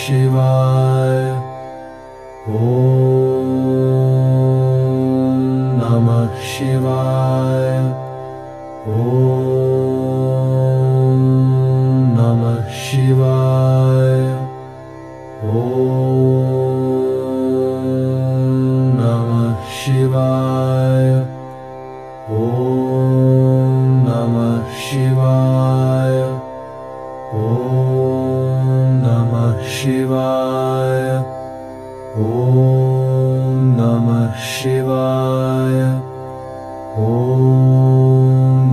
शिवाय ॐ नमः शिवाय ॐ नमः शिवाय ॐ नमः शिवाय ॐ नमः शिवाय ॐ नमः शिवाय ॐ नमः शिवाय ॐ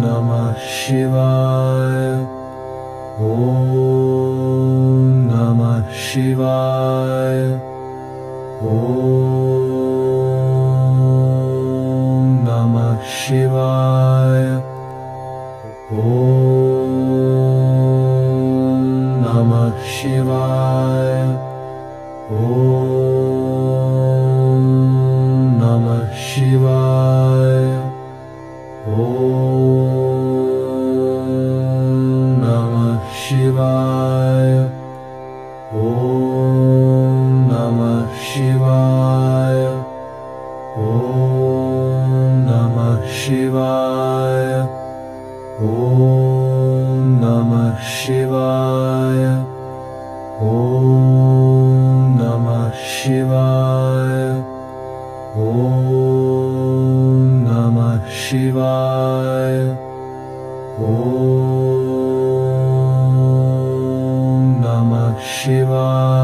नमः शिवाय ॐ नमः शिवाय ॐ नमः शिवाय ॐ नमः शिवाय ॐ नमः शिवाय ॐ नमः शिवाय ॐ नमः शिवाय ॐ नमः शिवाय ॐ नमः शिवाय ॐ नमः शिवाय ॐ नमः शिवाय ॐ नमः शिवाय